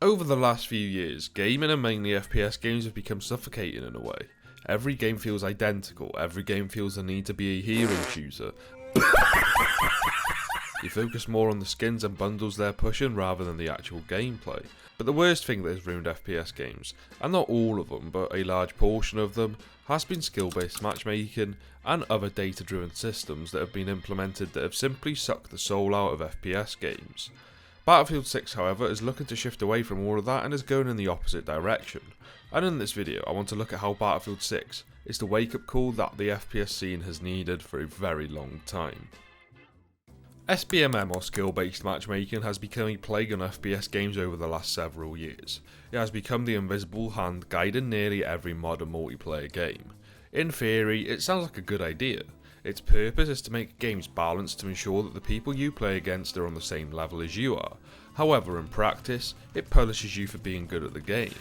Over the last few years, gaming and mainly FPS games have become suffocating in a way. Every game feels identical, every game feels the need to be a hero chooser. You focus more on the skins and bundles they're pushing rather than the actual gameplay. But the worst thing that has ruined FPS games, and not all of them but a large portion of them, has been skill-based matchmaking and other data-driven systems that have been implemented that have simply sucked the soul out of FPS games. Battlefield 6, however, is looking to shift away from all of that and is going in the opposite direction. And in this video, I want to look at how Battlefield 6 is the wake-up call that the FPS scene has needed for a very long time. SBMM, or skill-based matchmaking, has become a plague on FPS games over the last several years. It has become the invisible hand guiding nearly every modern multiplayer game. In theory, it sounds like a good idea. Its purpose is to make games balanced to ensure that the people you play against are on the same level as you are. However, in practice, it punishes you for being good at the game.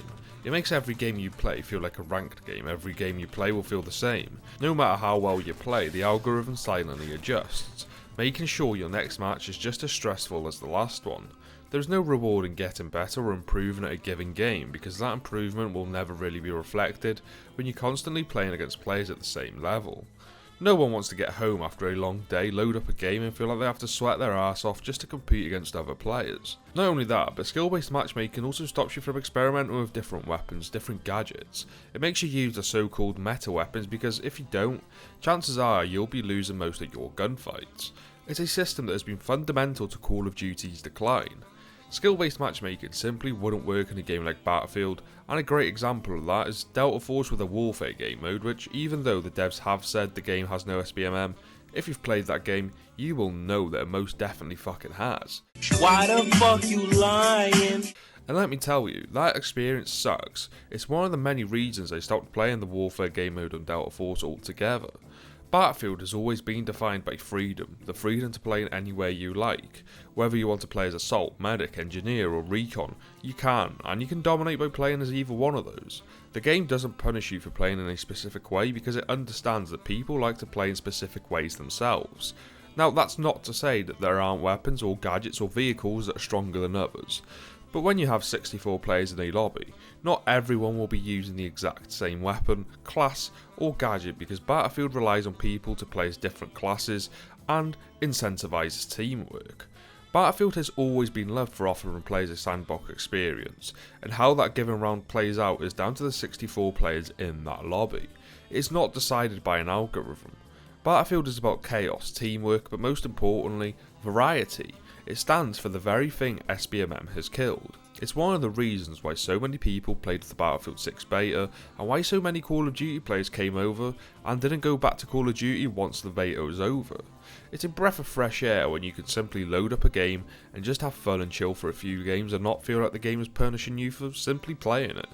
It makes every game you play feel like a ranked game. Every game you play will feel the same. No matter how well you play, the algorithm silently adjusts, making sure your next match is just as stressful as the last one. There is no reward in getting better or improving at a given game, because that improvement will never really be reflected when you're constantly playing against players at the same level. No one wants to get home after a long day, load up a game and feel like they have to sweat their arse off just to compete against other players. Not only that, but skill-based matchmaking also stops you from experimenting with different weapons, different gadgets. It makes you use the so-called meta weapons, because if you don't, chances are you'll be losing most of your gunfights. It's a system that has been fundamental to Call of Duty's decline. Skill-based matchmaking simply wouldn't work in a game like Battlefield, and a great example of that is Delta Force with a Warfare game mode, which, even though the devs have said the game has no SBMM, if you've played that game, you will know that it most definitely fucking has. Why the fuck you lying? And let me tell you, that experience sucks. It's one of the many reasons I stopped playing the Warfare game mode on Delta Force altogether. Battlefield has always been defined by freedom, the freedom to play in anywhere you like. Whether you want to play as Assault, Medic, Engineer or Recon, you can, and you can dominate by playing as either one of those. The game doesn't punish you for playing in a specific way because it understands that people like to play in specific ways themselves. Now, that's not to say that there aren't weapons or gadgets or vehicles that are stronger than others. But when you have 64 players in a lobby, not everyone will be using the exact same weapon, class or gadget, because Battlefield relies on people to play as different classes and incentivises teamwork. Battlefield has always been loved for offering players a sandbox experience, and how that given round plays out is down to the 64 players in that lobby. It's not decided by an algorithm. Battlefield is about chaos, teamwork, but most importantly, variety. It stands for the very thing SBMM has killed. It's one of the reasons why so many people played the Battlefield 6 beta, and why so many Call of Duty players came over and didn't go back to Call of Duty once the beta was over. It's a breath of fresh air when you can simply load up a game and just have fun and chill for a few games and not feel like the game is punishing you for simply playing it.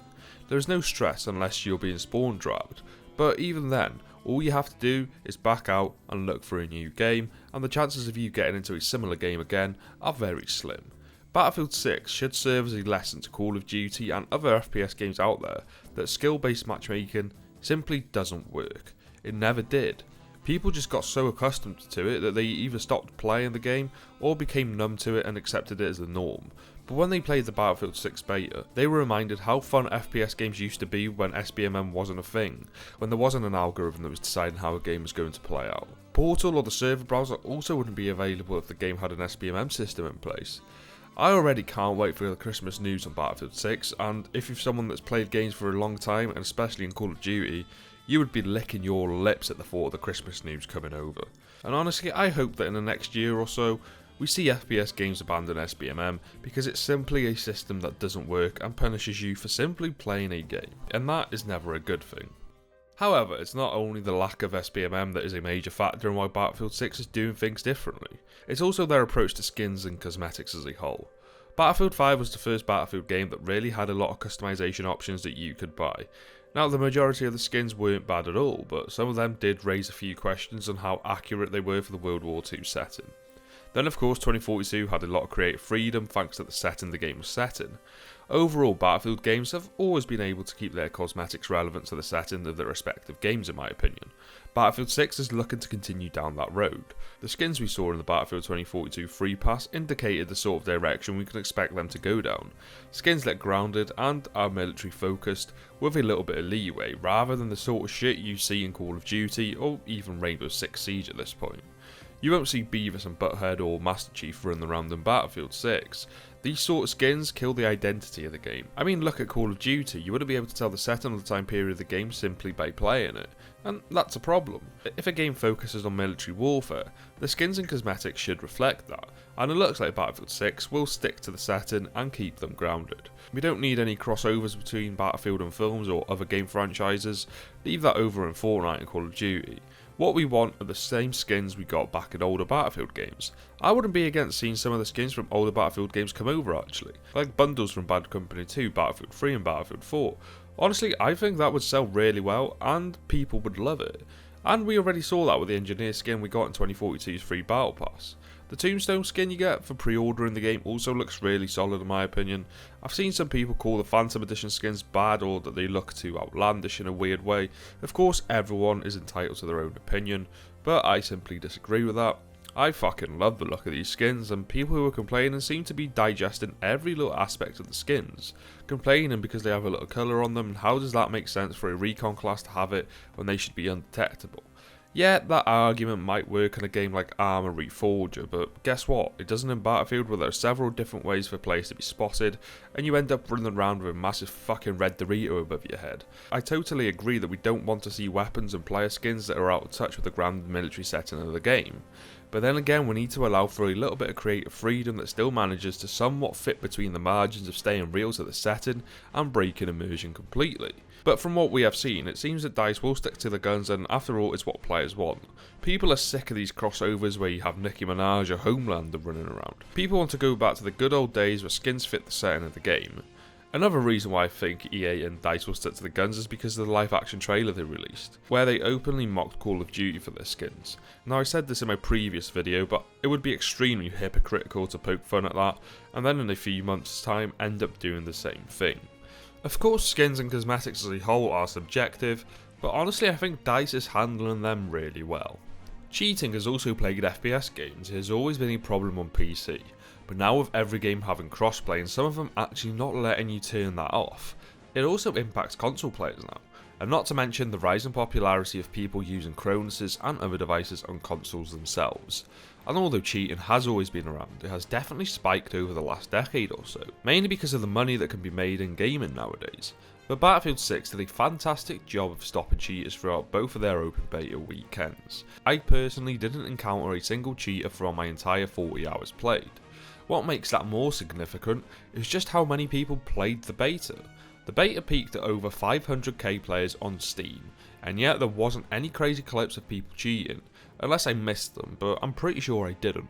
There is no stress unless you're being spawn trapped, but even then, all you have to do is back out and look for a new game, and the chances of you getting into a similar game again are very slim. Battlefield 6 should serve as a lesson to Call of Duty and other FPS games out there that skill-based matchmaking simply doesn't work. It never did. People just got so accustomed to it that they either stopped playing the game or became numb to it and accepted it as the norm. But when they played the Battlefield 6 beta, they were reminded how fun FPS games used to be when SBMM wasn't a thing, when there wasn't an algorithm that was deciding how a game was going to play out. Portal or the server browser also wouldn't be available if the game had an SBMM system in place. I already can't wait for the Christmas news on Battlefield 6, and if you're someone that's played games for a long time, and especially in Call of Duty, you would be licking your lips at the thought of the Christmas news coming over. And honestly, I hope that in the next year or so, we see FPS games abandon SBMM, because it's simply a system that doesn't work and punishes you for simply playing a game, and that is never a good thing. However, it's not only the lack of SBMM that is a major factor in why Battlefield 6 is doing things differently, it's also their approach to skins and cosmetics as a whole. Battlefield 5 was the first Battlefield game that really had a lot of customization options that you could buy. Now, the majority of the skins weren't bad at all, but some of them did raise a few questions on how accurate they were for the World War II setting. Then of course 2042 had a lot of creative freedom thanks to the setting the game was set in. Overall, Battlefield games have always been able to keep their cosmetics relevant to the setting of their respective games in my opinion. Battlefield 6 is looking to continue down that road. The skins we saw in the Battlefield 2042 Free Pass indicated the sort of direction we can expect them to go down. Skins look grounded and are military focused, with a little bit of leeway, rather than the sort of shit you see in Call of Duty or even Rainbow Six Siege at this point. You won't see Beavis and Butthead or Master Chief running around in Battlefield 6. These sort of skins kill the identity of the game. I mean, look at Call of Duty, you wouldn't be able to tell the setting or the time period of the game simply by playing it, and that's a problem. If a game focuses on military warfare, the skins and cosmetics should reflect that, and it looks like Battlefield 6 will stick to the setting and keep them grounded. We don't need any crossovers between Battlefield and films or other game franchises, leave that over in Fortnite and Call of Duty. What we want are the same skins we got back in older Battlefield games. I wouldn't be against seeing some of the skins from older Battlefield games come over actually, like bundles from Bad Company 2, Battlefield 3 and Battlefield 4. Honestly, I think that would sell really well and people would love it. And we already saw that with the Engineer skin we got in 2042's free Battle Pass. The Tombstone skin you get for pre-ordering the game also looks really solid in my opinion. I've seen some people call the Phantom Edition skins bad or that they look too outlandish in a weird way. Of course everyone is entitled to their own opinion, but I simply disagree with that. I fucking love the look of these skins, and people who are complaining seem to be digesting every little aspect of the skins. Complaining because they have a little colour on them, and how does that make sense for a recon class to have it when they should be undetectable? Yeah, that argument might work in a game like Arma Reforger, but guess what? It doesn't in Battlefield, where there are several different ways for players to be spotted, and you end up running around with a massive fucking red Dorito above your head. I totally agree that we don't want to see weapons and player skins that are out of touch with the grounded military setting of the game. But then again, we need to allow for a little bit of creative freedom that still manages to somewhat fit between the margins of staying real to the setting and breaking immersion completely. But from what we have seen, it seems that DICE will stick to the guns, and after all, it's what players want. People are sick of these crossovers where you have Nicki Minaj or Homelander running around. People want to go back to the good old days where skins fit the setting of the game. Another reason why I think EA and DICE will stick to the guns is because of the live action trailer they released, where they openly mocked Call of Duty for their skins. Now I said this in my previous video, but it would be extremely hypocritical to poke fun at that, and then in a few months' time end up doing the same thing. Of course, skins and cosmetics as a whole are subjective, but honestly I think DICE is handling them really well. Cheating has also plagued FPS games. It has always been a problem on PC, but now with every game having crossplay and some of them actually not letting you turn that off, it also impacts console players now. And not to mention the rising popularity of people using Cronus and other devices on consoles themselves. And although cheating has always been around, it has definitely spiked over the last decade or so, mainly because of the money that can be made in gaming nowadays. But Battlefield 6 did a fantastic job of stopping cheaters throughout both of their open beta weekends. I personally didn't encounter a single cheater throughout my entire 40 hours played. What makes that more significant is just how many people played the beta. The beta peaked at over 500k players on Steam, and yet there wasn't any crazy clips of people cheating, unless I missed them, but I'm pretty sure I didn't.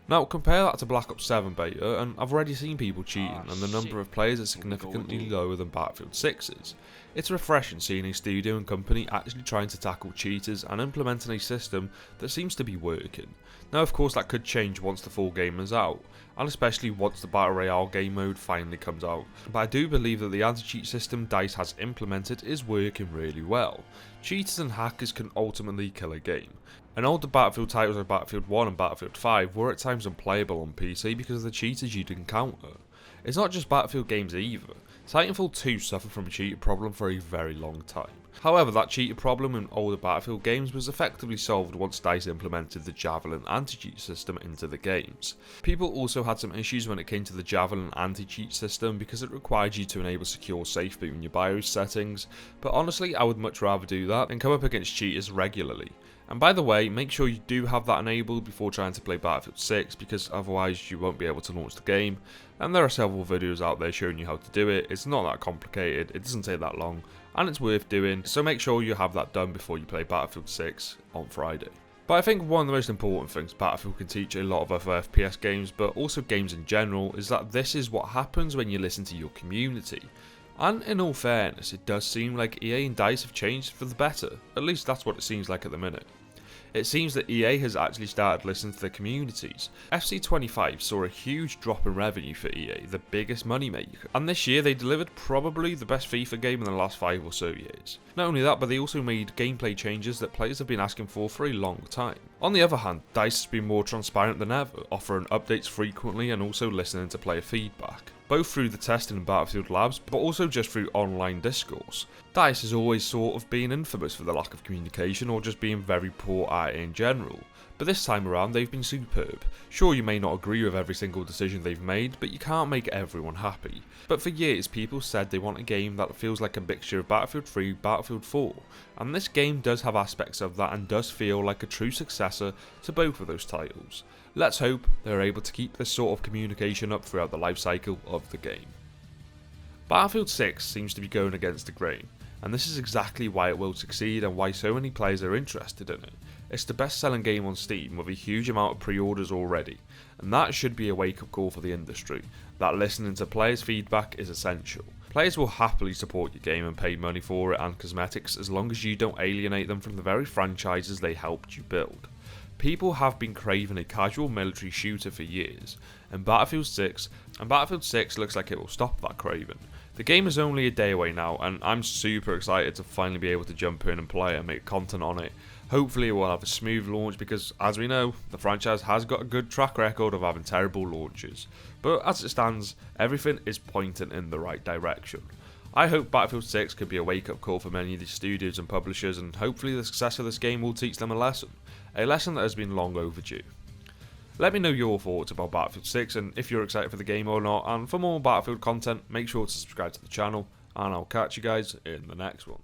Now compare that to Black Ops 7 beta, and I've already seen people cheating, and the number of players is significantly lower than Battlefield 6's. It's refreshing seeing a studio and company actually trying to tackle cheaters and implementing a system that seems to be working. Now of course that could change once the full game is out, and especially once the Battle Royale game mode finally comes out, but I do believe that the anti-cheat system DICE has implemented is working really well. Cheaters and hackers can ultimately kill a game. And older Battlefield titles like Battlefield 1 and Battlefield 5 were at times unplayable on PC because of the cheaters you'd encounter. It's not just Battlefield games either. Titanfall 2 suffered from a cheater problem for a very long time. However, that cheater problem in older Battlefield games was effectively solved once DICE implemented the Javelin anti-cheat system into the games. People also had some issues when it came to the Javelin anti-cheat system because it required you to enable secure safe boot in your BIOS settings, but honestly I would much rather do that than come up against cheaters regularly. And by the way, make sure you do have that enabled before trying to play Battlefield 6, because otherwise you won't be able to launch the game. And there are several videos out there showing you how to do it. It's not that complicated, it doesn't take that long, and it's worth doing, so make sure you have that done before you play Battlefield 6 on Friday. But I think one of the most important things Battlefield can teach a lot of other FPS games, but also games in general, is that this is what happens when you listen to your community. And in all fairness, it does seem like EA and DICE have changed for the better. At least that's what it seems like at the minute. It seems that EA has actually started listening to the communities. FC25 saw a huge drop in revenue for EA, the biggest moneymaker, and this year they delivered probably the best FIFA game in the last 5 or so years. Not only that, but they also made gameplay changes that players have been asking for a long time. On the other hand, DICE has been more transparent than ever, offering updates frequently and also listening to player feedback, both through the testing in Battlefield Labs, but also just through online discourse. DICE has always sort of been infamous for the lack of communication or just being very poor at it in general, but this time around they've been superb. Sure, you may not agree with every single decision they've made, but you can't make everyone happy. But for years people said they want a game that feels like a mixture of Battlefield 3, Battlefield 4, and this game does have aspects of that and does feel like a true successor to both of those titles. Let's hope they're able to keep this sort of communication up throughout the life cycle of the game. Battlefield 6 seems to be going against the grain, and this is exactly why it will succeed and why so many players are interested in it. It's the best selling game on Steam with a huge amount of pre-orders already, and that should be a wake-up call for the industry, that listening to players' feedback is essential. Players will happily support your game and pay money for it and cosmetics as long as you don't alienate them from the very franchises they helped you build. People have been craving a casual military shooter for years, and Battlefield 6 looks like it will stop that craving. The game is only a day away now, and I'm super excited to finally be able to jump in and play and make content on it. Hopefully it will have a smooth launch because, as we know, the franchise has got a good track record of having terrible launches. But as it stands, everything is pointing in the right direction. I hope Battlefield 6 could be a wake-up call for many of these studios and publishers, and hopefully the success of this game will teach them a lesson that has been long overdue. Let me know your thoughts about Battlefield 6 and if you're excited for the game or not, and for more Battlefield content make sure to subscribe to the channel, and I'll catch you guys in the next one.